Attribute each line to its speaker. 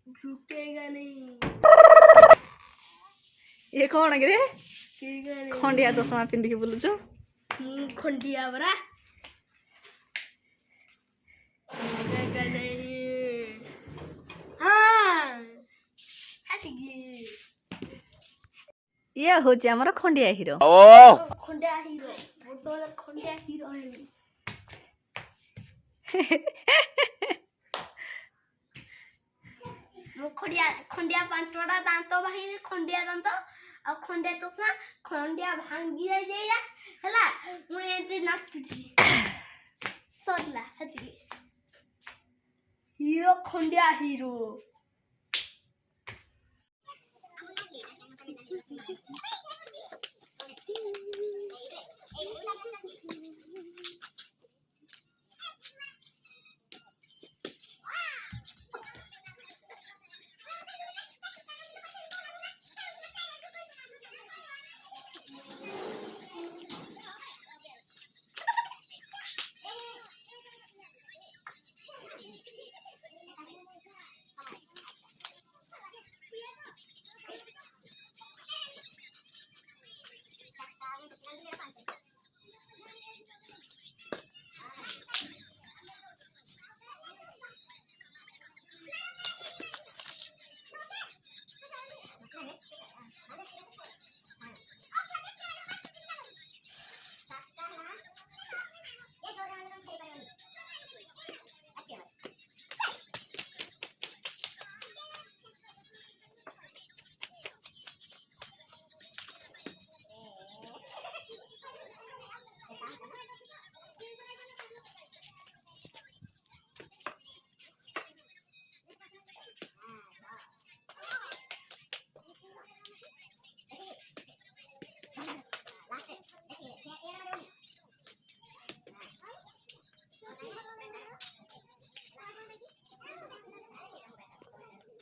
Speaker 1: रुकेगा नहीं।
Speaker 2: ये कौन रे खंडिया चश्मा पिंधिकी बुलुछु
Speaker 1: खंडिया बरा रुकेगा नहीं। हाँ
Speaker 2: ये होची हमर खंडिया हीरो
Speaker 1: खंडिया हीरो बोटो खंडिया हीरो है खंडिया खंडिया पांचटा दांत बाहिर खंडिया दांत आ खंडिया चश्मा खंडिया भांगी जाय जेया हला मु एते नाचुची सरला हती हीरो खंडिया हीरो